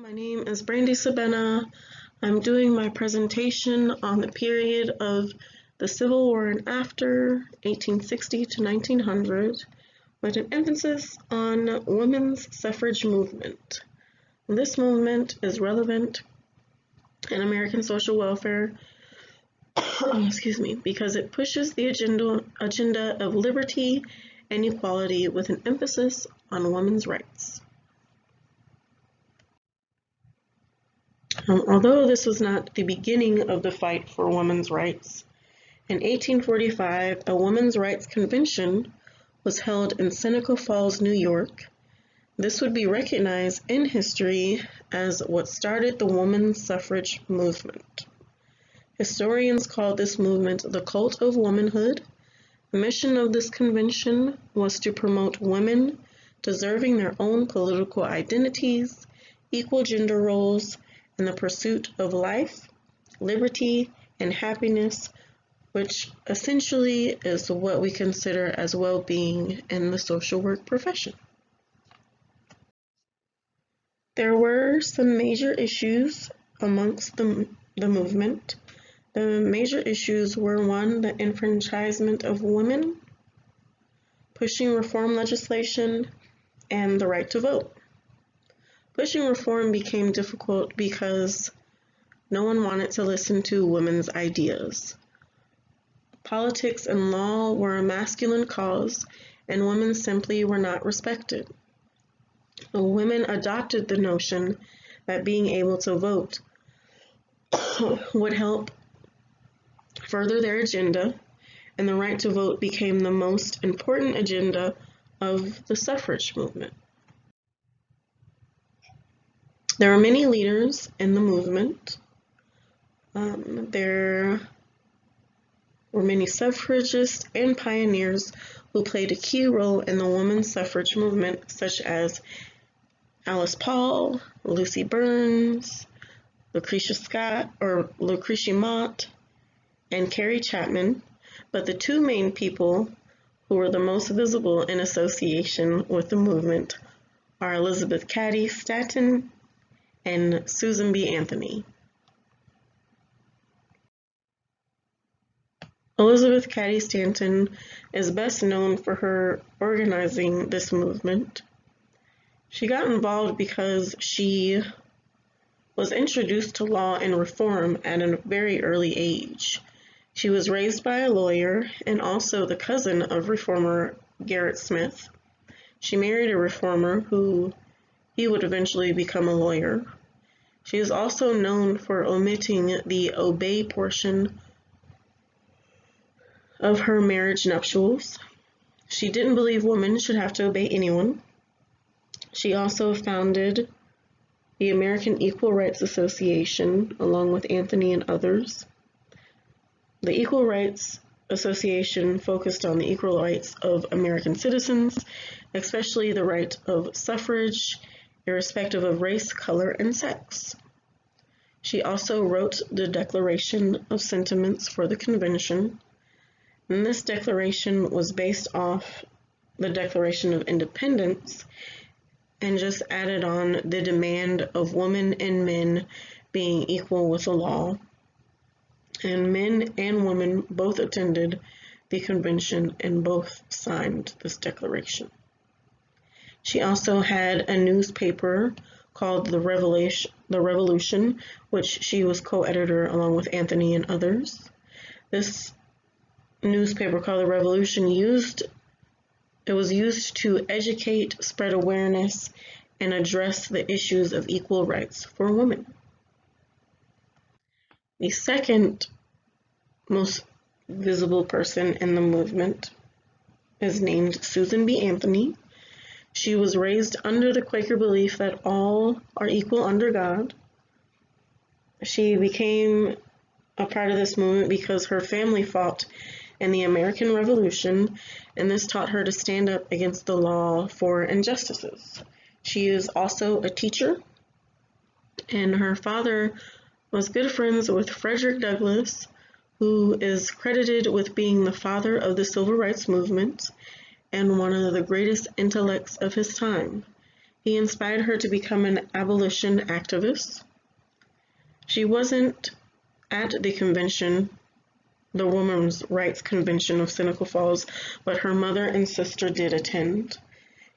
My name is Brandy Sabena. I'm doing my presentation on the period of the Civil War and after 1860 to 1900 with an emphasis on women's suffrage movement. This movement is relevant in American social welfare because it pushes the agenda of liberty and equality with an emphasis on women's rights. Although this was not the beginning of the fight for women's rights, in 1845, a women's rights convention was held in Seneca Falls, New York. This would be recognized in history as what started the women's suffrage movement. Historians call this movement the cult of womanhood. The mission of this convention was to promote women deserving their own political identities, equal gender roles, and the pursuit of life, liberty, and happiness, which essentially is what we consider as well-being in the social work profession. There were some major issues amongst the movement. The major issues were: one, the enfranchisement of women, pushing reform legislation, and the right to vote. Pushing reform became difficult because no one wanted to listen to women's ideas. Politics and law were a masculine cause, and women simply were not respected. Women adopted the notion that being able to vote would help further their agenda, and the right to vote became the most important agenda of the suffrage movement. There were many leaders in the movement. There were many suffragists and pioneers who played a key role in the women's suffrage movement, such as Alice Paul, Lucy Burns, Lucretia Mott, and Carrie Chapman. But the two main people who were the most visible in association with the movement are Elizabeth Cady Stanton and Susan B. Anthony. Elizabeth Cady Stanton is best known for her organizing this movement. She got involved because she was introduced to law and reform at a very early age. She was raised by a lawyer and also the cousin of reformer Gerrit Smith. She married a reformer who he would eventually become a lawyer. She is also known for omitting the obey portion of her marriage nuptials. She didn't believe women should have to obey anyone. She also founded the American Equal Rights Association along with Anthony and others. The Equal Rights Association focused on the equal rights of American citizens, especially the right of suffrage, irrespective of race, color, and sex. She also wrote the Declaration of Sentiments for the convention, and this declaration was based off the Declaration of Independence and just added on the demand of women and men being equal with the law. And men and women both attended the convention and both signed this declaration. She also had a newspaper called The Revolution, which she was co-editor along with Anthony and others. This newspaper called The Revolution was used to educate, spread awareness, and address the issues of equal rights for women. The second most visible person in the movement is named Susan B. Anthony. She was raised under the Quaker belief that all are equal under God. She became a part of this movement because her family fought in the American Revolution, and this taught her to stand up against the law for injustices. She is also a teacher, and her father was good friends with Frederick Douglass, who is credited with being the father of the Civil Rights Movement and one of the greatest intellects of his time. He inspired her to become an abolition activist. She wasn't at the convention, the Women's Rights Convention of Seneca Falls, but her mother and sister did attend.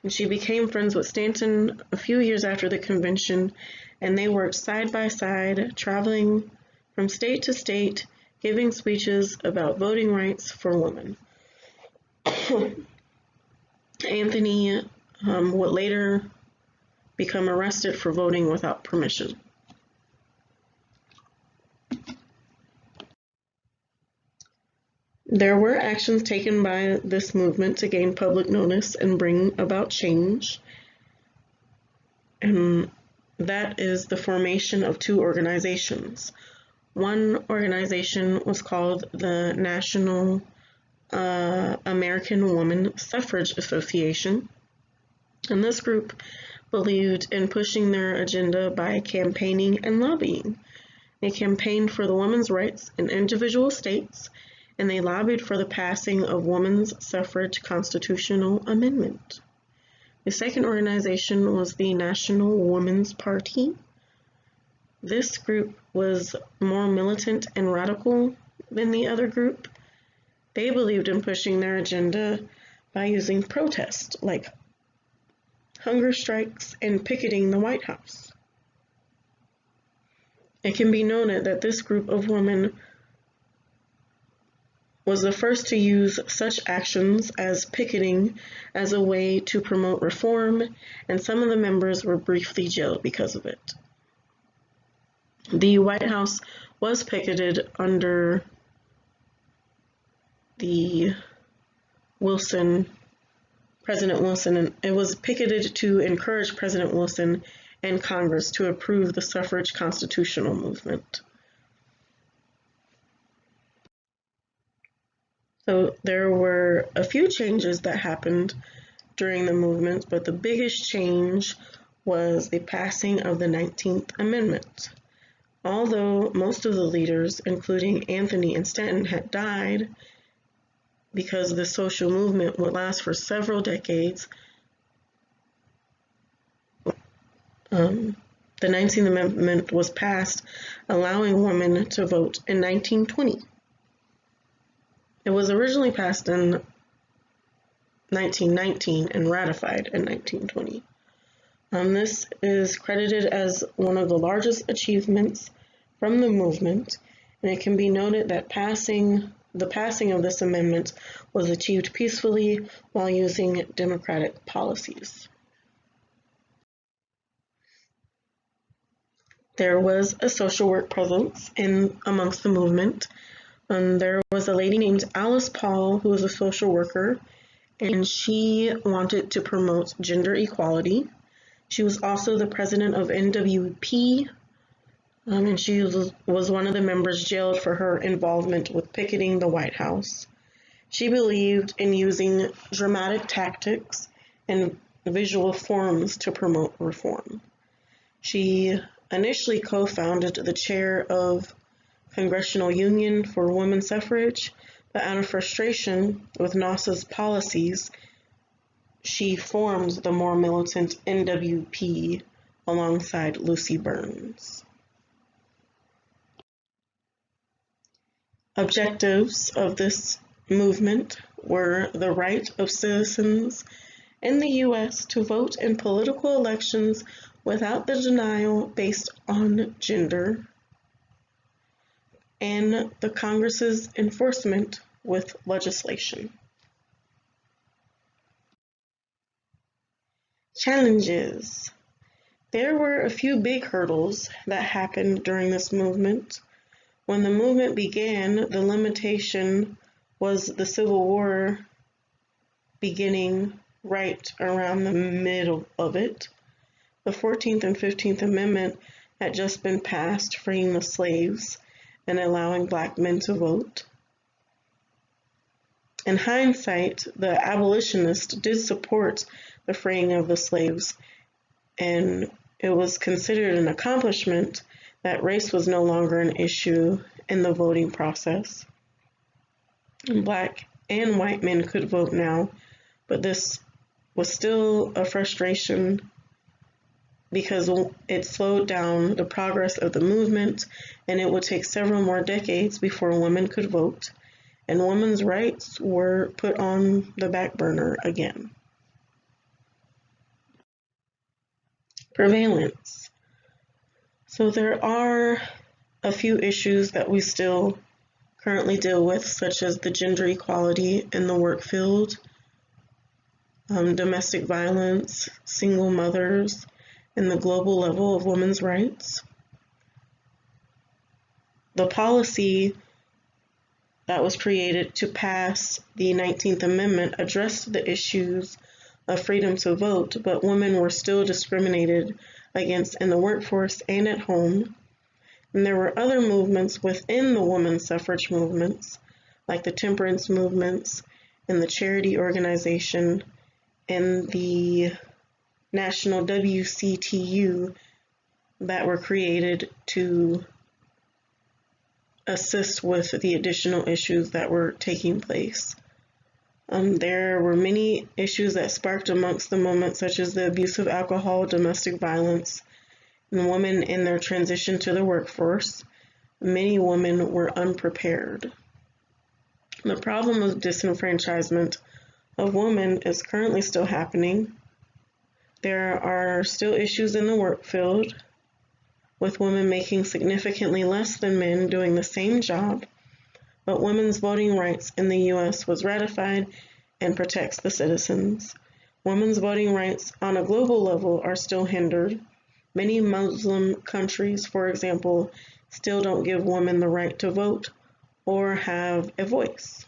And she became friends with Stanton a few years after the convention, and they worked side by side, traveling from state to state, giving speeches about voting rights for women. Anthony would later become arrested for voting without permission. There were actions taken by this movement to gain public notice and bring about change, and that is the formation of two organizations. One organization was called the National American Woman Suffrage Association, and this group believed in pushing their agenda by campaigning and lobbying. They campaigned for the women's rights in individual states, and they lobbied for the passing of women's suffrage constitutional amendment. The second organization was the National Women's Party. This group was more militant and radical than the other group. They believed in pushing their agenda by using protest, like hunger strikes and picketing the White House. It can be noted that this group of women was the first to use such actions as picketing as a way to promote reform, and some of the members were briefly jailed because of it. The White House was picketed under the President Wilson, and it was picketed to encourage President Wilson and Congress to approve the suffrage constitutional movement. So there were a few changes that happened during the movement, but the biggest change was the passing of the 19th Amendment. Although most of the leaders, including Anthony and Stanton, had died because the social movement would last for several decades, the 19th Amendment was passed, allowing women to vote in 1920. It was originally passed in 1919 and ratified in 1920. This is credited as one of the largest achievements from the movement, and it can be noted that the passing of this amendment was achieved peacefully while using democratic policies. There was a social work presence amongst the movement. There was a lady named Alice Paul who was a social worker, and she wanted to promote gender equality. She was also the president of NWP, and she was one of the members jailed for her involvement with picketing the White House. She believed in using dramatic tactics and visual forms to promote reform. She initially co-founded the chair of Congressional Union for Women's Suffrage, but out of frustration with NASA's policies, she formed the more militant NWP alongside Lucy Burns. Objectives of this movement were the right of citizens in the U.S. to vote in political elections without the denial based on gender, and the Congress's enforcement with legislation. Challenges. There were a few big hurdles that happened during this movement. When the movement began, the limitation was the Civil War beginning right around the middle of it. The 14th and 15th Amendment had just been passed, freeing the slaves and allowing Black men to vote. In hindsight, the abolitionists did support the freeing of the slaves, and it was considered an accomplishment that race was no longer an issue in the voting process. Black and white men could vote now, but this was still a frustration because it slowed down the progress of the movement, and it would take several more decades before women could vote, and women's rights were put on the back burner again. Prevalence. So there are a few issues that we still currently deal with, such as the gender equality in the work field, domestic violence, single mothers, and the global level of women's rights. The policy that was created to pass the 19th Amendment addressed the issues of freedom to vote, but women were still discriminated against in the workforce and at home. And there were other movements within the women's suffrage movements, like the temperance movements and the charity organization and the national WCTU, that were created to assist with the additional issues that were taking place. There were many issues that sparked amongst the movement, such as the abuse of alcohol, domestic violence, and women in their transition to the workforce. Many women were unprepared. The problem of disenfranchisement of women is currently still happening. There are still issues in the work field, with women making significantly less than men doing the same job, but women's voting rights in the U.S. was ratified and protects the citizens. Women's voting rights on a global level are still hindered. Many Muslim countries, for example, still don't give women the right to vote or have a voice.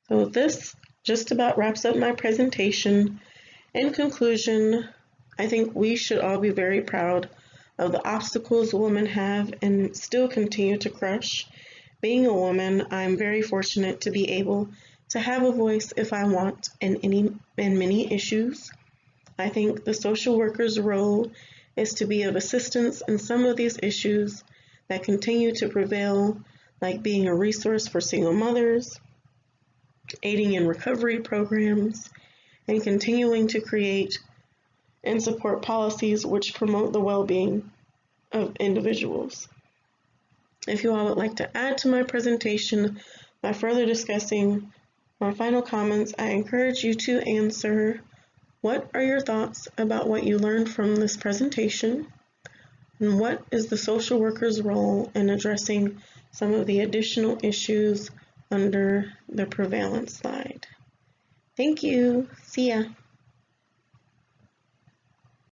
So this just about wraps up my presentation. In conclusion, I think we should all be very proud of the obstacles women have and still continue to crush. Being a woman, I'm very fortunate to be able to have a voice if I want in many issues. I think the social worker's role is to be of assistance in some of these issues that continue to prevail, like being a resource for single mothers, aiding in recovery programs, and continuing to create and support policies which promote the well-being of individuals. If you all would like to add to my presentation by further discussing my final comments, I encourage you to answer, what are your thoughts about what you learned from this presentation? And what is the social worker's role in addressing some of the additional issues under the prevalence slide? Thank you. See ya.